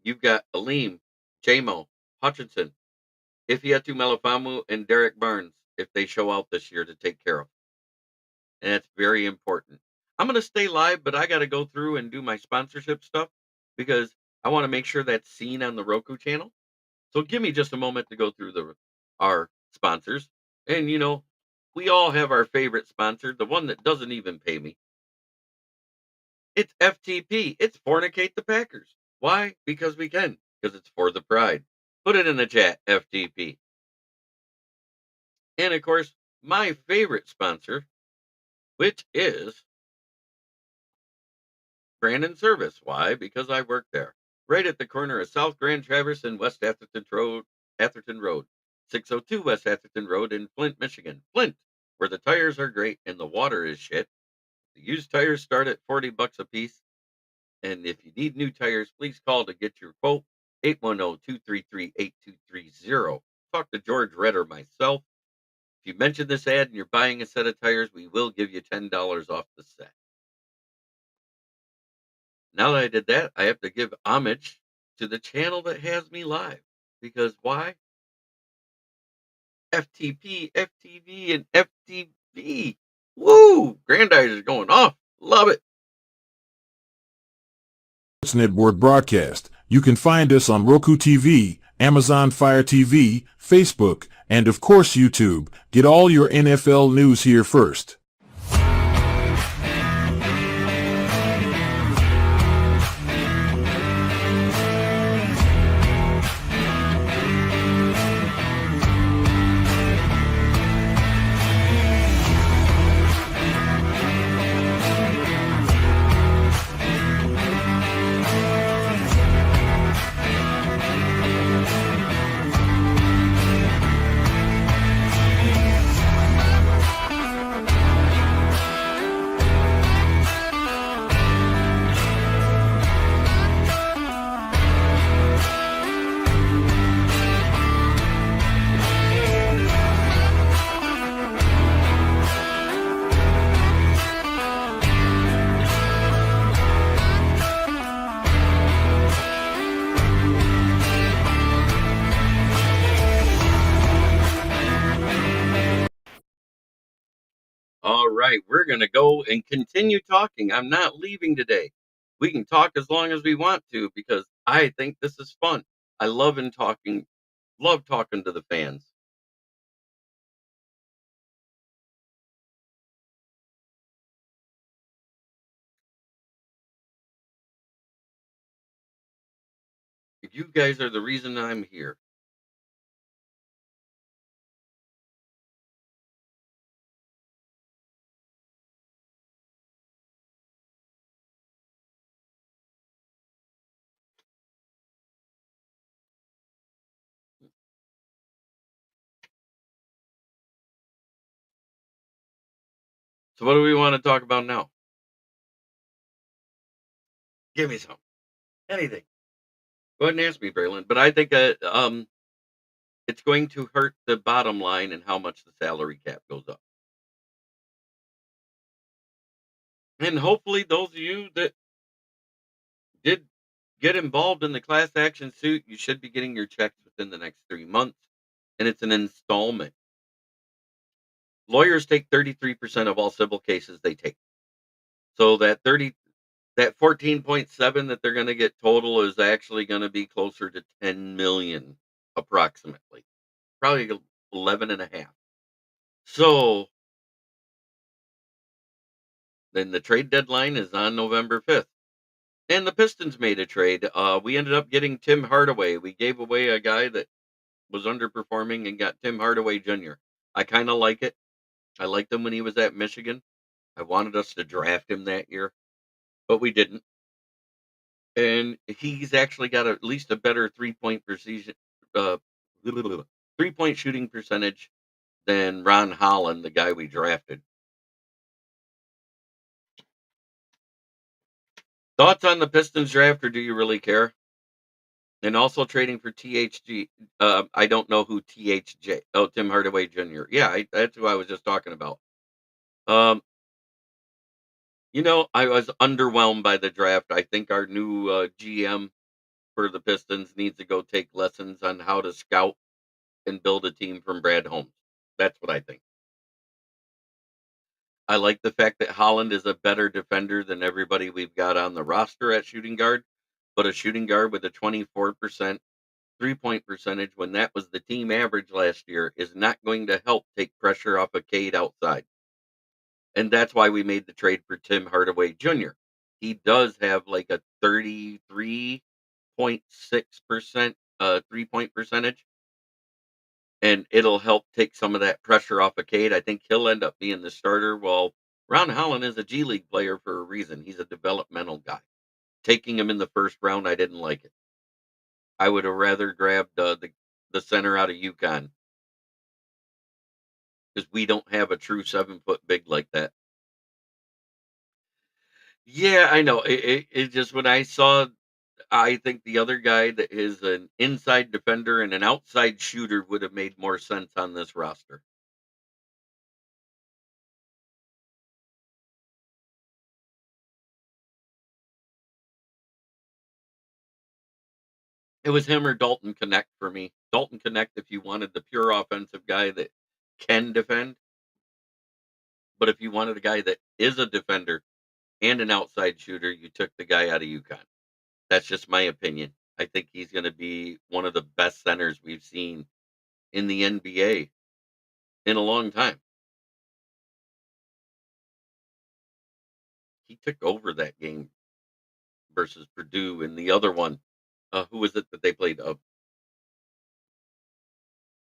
You've got Aleem, Jamo, Hutchinson, Ifeatu Melifamu, and Derek Barnes if they show out this year to take care of. And that's very important. I'm going to stay live, but I got to go through and do my sponsorship stuff because I want to make sure that's seen on the Roku channel. So give me just a moment to go through our sponsors. And we all have our favorite sponsor, the one that doesn't even pay me. It's FTP. It's Fornicate the Packers. Why? Because we can. Because it's for the pride. Put it in the chat, FTP. And of course, my favorite sponsor, which is Brandon Service. Why? Because I work there. Right at the corner of South Grand Traverse and West Atherton Road. 602 West Atherton Road in Flint, Michigan. Flint, where the tires are great and the water is shit. The used tires start at $40 a piece. And if you need new tires, please call to get your quote, 810-233-8230. Talk to George Red or myself. If you mention this ad and you're buying a set of tires, we will give you $10 off the set. Now that I did that, I have to give homage to the channel that has me live. Because why? FTP, FTV, and FTV. Woo! Granddaddy is going off. Love it. Network broadcast. You can find us on Roku TV, Amazon Fire TV, Facebook, and of course YouTube. Get all your NFL news here first. All right, we're going to go and continue talking. I'm not leaving today. We can talk as long as we want to because I think this is fun. I love talking to the fans. You guys are the reason I'm here. So what do we want to talk about now? Give me some. Anything. Go ahead and ask me, Braylon. But I think it's going to hurt the bottom line and how much the salary cap goes up. And hopefully those of you that did get involved in the class action suit, you should be getting your checks within the next 3 months. And it's an installment. Lawyers take 33% of all civil cases they take. So that 14.7 that they're going to get total is actually going to be closer to 10 million approximately. Probably 11 and a half. So then the trade deadline is on November 5th. And the Pistons made a trade. We ended up getting Tim Hardaway. We gave away a guy that was underperforming and got Tim Hardaway Jr. I kind of like it. I liked him when he was at Michigan. I wanted us to draft him that year, but we didn't. And he's actually got at least a better 3-point precision, 3-point shooting percentage than Ron Holland, the guy we drafted. Thoughts on the Pistons draft, or do you really care? And also trading for THG. I don't know who THJ. Oh, Tim Hardaway Jr. Yeah, that's who I was just talking about. I was underwhelmed by the draft. I think our new GM for the Pistons needs to go take lessons on how to scout and build a team from Brad Holmes. That's what I think. I like the fact that Holland is a better defender than everybody we've got on the roster at shooting guard, but a shooting guard with a 24% 3-point percentage when that was the team average last year is not going to help take pressure off of Cade outside. And that's why we made the trade for Tim Hardaway Jr. He does have like a 33.6% 3-point percentage, and it'll help take some of that pressure off of Cade. I think he'll end up being the starter. Well, Ron Holland is a G League player for a reason. He's a developmental guy. Taking him in the first round, I didn't like it. I would have rather grabbed the center out of UConn because we don't have a true 7-foot big like that. Yeah, I know. It just when I saw, I think the other guy that is an inside defender and an outside shooter would have made more sense on this roster. It was him or Dalton Connect for me. Dalton Connect if you wanted the pure offensive guy that can defend, but if you wanted a guy that is a defender and an outside shooter, you took the guy out of UConn. That's just my opinion. I think he's going to be one of the best centers we've seen in the NBA in a long time. He took over that game versus Purdue, and the other one, who was it that they played?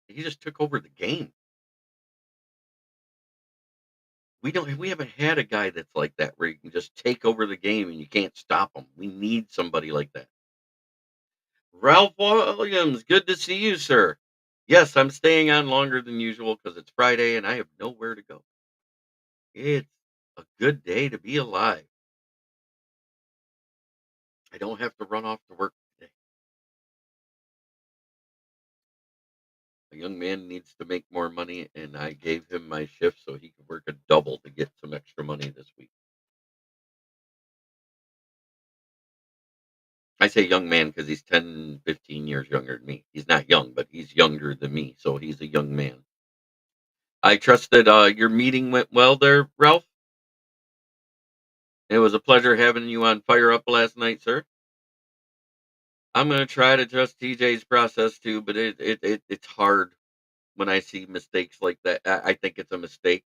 He just took over the game. We haven't had a guy that's like that where you can just take over the game and you can't stop him. We need somebody like that. Ralph Williams, good to see you, sir. Yes, I'm staying on longer than usual because it's Friday and I have nowhere to go. It's a good day to be alive. I don't have to run off to work today. A young man needs to make more money, and I gave him my shift so he could work a double to get some extra money this week. I say young man because he's 10, 15 years younger than me. He's not young, but he's younger than me, so he's a young man. I trust that your meeting went well there, Ralph. It was a pleasure having you on Fire Up last night, sir. I'm going to try to trust TJ's process too, but it's hard when I see mistakes like that. I think it's a mistake.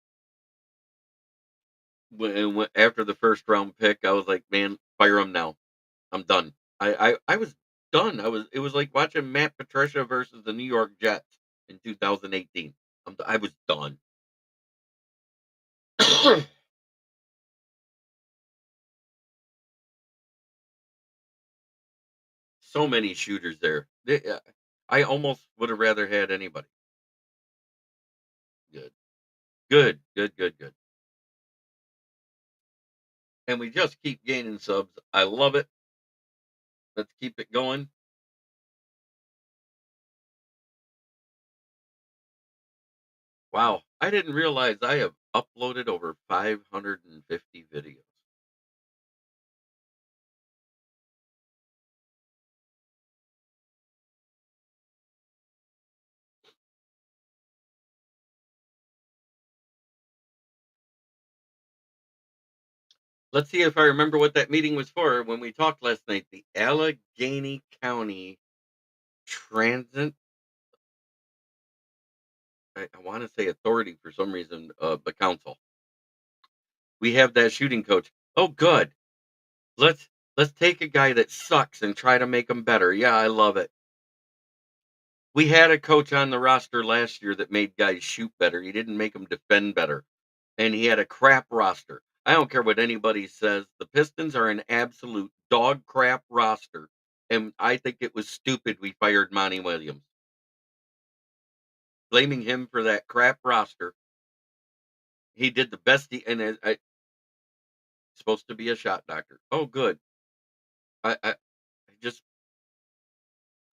After the first round pick, I was like, man, fire him now. I'm done. I was done. It was like watching Matt Patricia versus the New York Jets in 2018. I was done. So many shooters there. I almost would have rather had anybody. Good. Good. Good. Good. Good. And we just keep gaining subs. I love it. Let's keep it going. Wow. I didn't realize I have uploaded over 550 videos. Let's see if I remember what that meeting was for when we talked last night. The Allegheny County Transit, I want to say authority for some reason, the council. We have that shooting coach. Oh, good. Let's let's take a guy that sucks and try to make him better. Yeah, I love it. We had a coach on the roster last year that made guys shoot better. He didn't make them defend better. And he had a crap roster. I don't care what anybody says. The Pistons are an absolute dog crap roster. And I think it was stupid we fired Monty Williams. Blaming him for that crap roster. He did the best he and supposed to be a shot doctor. Oh, good. I just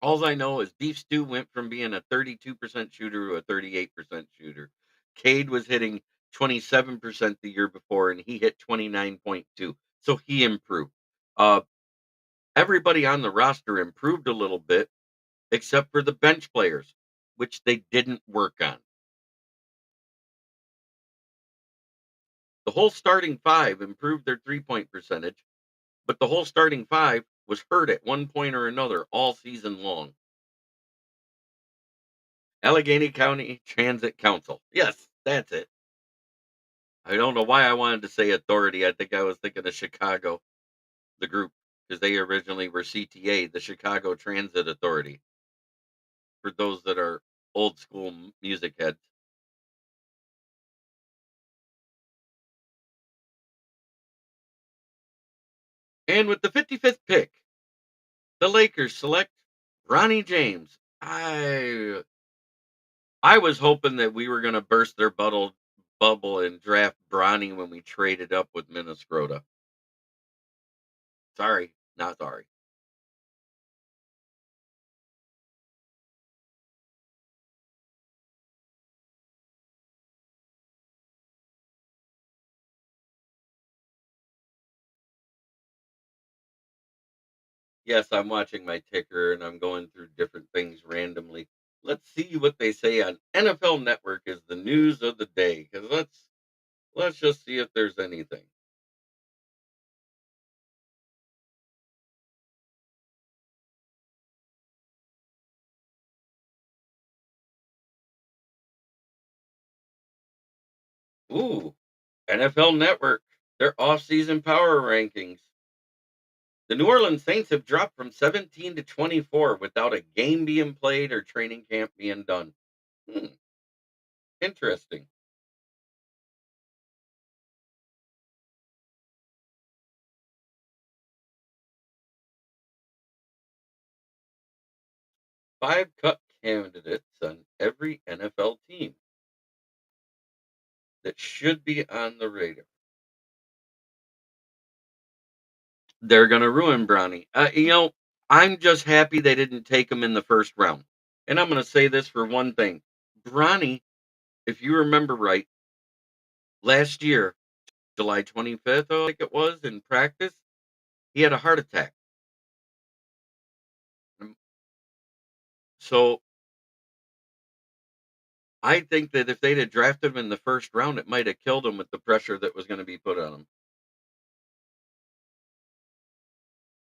all I know is Beef Stew went from being a 32% shooter to a 38% shooter. Cade was hitting 27% the year before, and he hit 29.2. So he improved. Uh, Everybody on the roster improved a little bit, except for the bench players, which they didn't work on. The whole starting five improved their 3-point percentage, but the whole starting five was hurt at one point or another all season long. Allegheny County Transit Council. Yes, that's it. I don't know why I wanted to say authority. I think I was thinking of Chicago, the group, because they originally were CTA, the Chicago Transit Authority, for those that are old school music heads. And with the 55th pick, the Lakers select Ronnie James. I was hoping that we were going to burst their bubble and draft Bronny when we traded up with Minnesota. Sorry, not sorry. Yes, I'm watching my ticker and I'm going through different things randomly. Let's see what they say on NFL Network is the news of the day. Because let's just see if there's anything. Ooh, NFL Network, their off-season power rankings. The New Orleans Saints have dropped from 17 to 24 without a game being played or training camp being done. Hmm, interesting. 5 cut candidates on every NFL team that should be on the radar. They're gonna ruin Brownie. I'm just happy they didn't take him in the first round. And I'm gonna say this for one thing. Bronny, if you remember right, last year, July 25th, I think it was, in practice, he had a heart attack. Mm, So I think that if they'd have drafted him in the first round, it might have killed him with the pressure that was going to be put on him.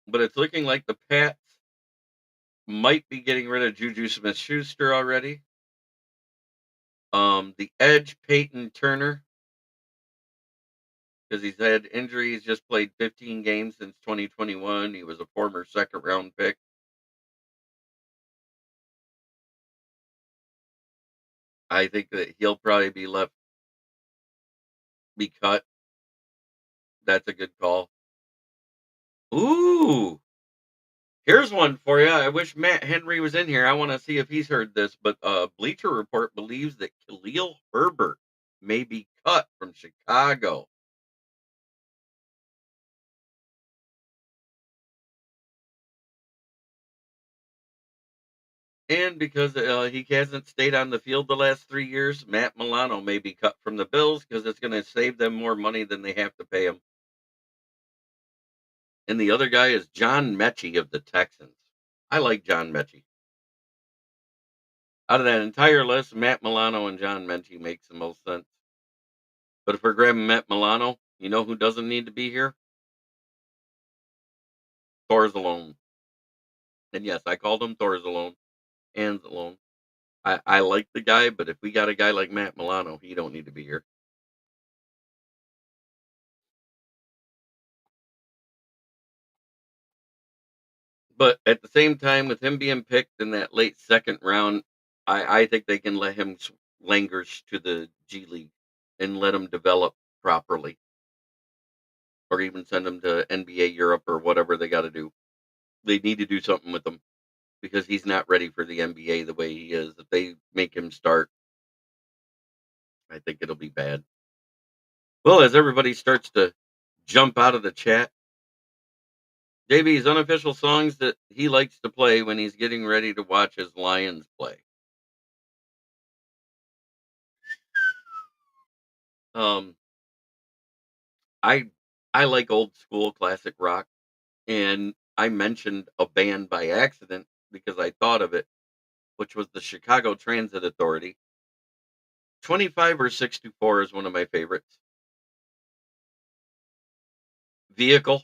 But it's looking like the Pats might be getting rid of Juju Smith Schuster already. The edge, Peyton Turner, because he's had injuries, just played 15 games since 2021. He was a former second round pick. I think that he'll probably be cut. That's a good call. Ooh, here's one for you. I wish Matt Henry was in here. I want to see if he's heard this, but Bleacher Report believes that Khalil Herbert may be cut from Chicago. And because he hasn't stayed on the field the last 3 years, Matt Milano may be cut from the Bills because it's going to save them more money than they have to pay him. And the other guy is John Mechie of the Texans. I like John Mechie. Out of that entire list, Matt Milano and John Mechie makes the most sense. But if we're grabbing Matt Milano, you know who doesn't need to be here? Thorzalone. And yes, I called him Thorzalone and Zalone. I like the guy, but if we got a guy like Matt Milano, he don't need to be here. But at the same time, with him being picked in that late second round, I think they can let him languish to the G League and let him develop properly, or even send him to NBA Europe or whatever they got to do. They need to do something with him because he's not ready for the NBA the way he is. If they make him start, I think it'll be bad. Well, as everybody starts to jump out of the chat, JB's unofficial songs that he likes to play when he's getting ready to watch his Lions play. Um, I I like old school classic rock, and I mentioned a band by accident because I thought of it, which was the Chicago Transit Authority. 25 or 64 is one of my favorites. Vehicle,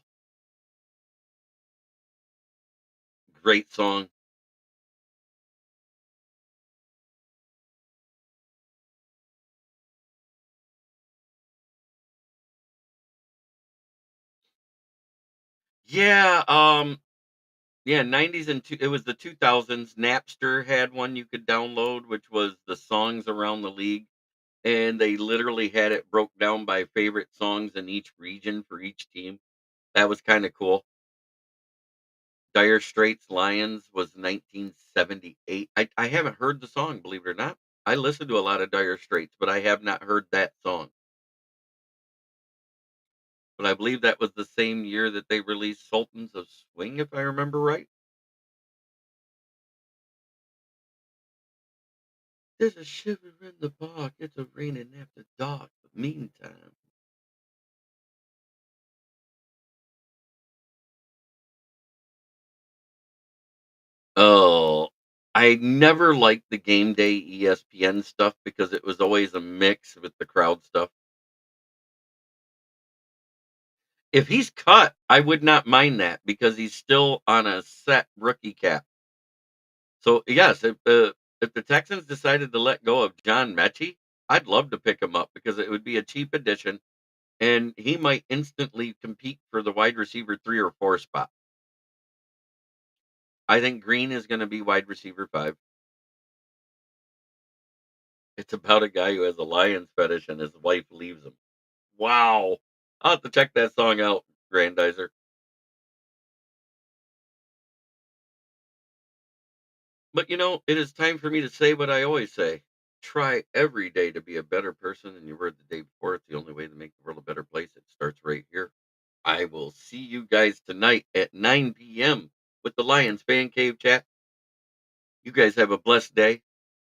great song. Yeah, yeah, 90s and it was the 2000s. Napster had one you could download, which was the songs around the league, and they literally had it broke down by favorite songs in each region for each team. That was kind of cool. Dire Straits Lions was 1978. I haven't heard the song, believe it or not. I listen to a lot of Dire Straits, but I have not heard that song. But I believe that was the same year that they released Sultans of Swing, if I remember right. There's a shiver in the park. It's a raining after dark. But meantime, oh, I never liked the game day ESPN stuff because it was always a mix with the crowd stuff. If he's cut, I would not mind that because he's still on a set rookie cap. So yes, if the Texans decided to let go of John Mechie, I'd love to pick him up because it would be a cheap addition and he might instantly compete for the wide receiver 3 or 4 spot. I think Green is going to be wide receiver 5. It's about a guy who has a Lions fetish and his wife leaves him. Wow. I'll have to check that song out, Grandizer. But it is time for me to say what I always say. Try every day to be a better person than you were the day before. It's the only way to make the world a better place. It starts right here. I will see you guys tonight at 9 p.m. with the Lions Fan Cave chat. You guys have a blessed day.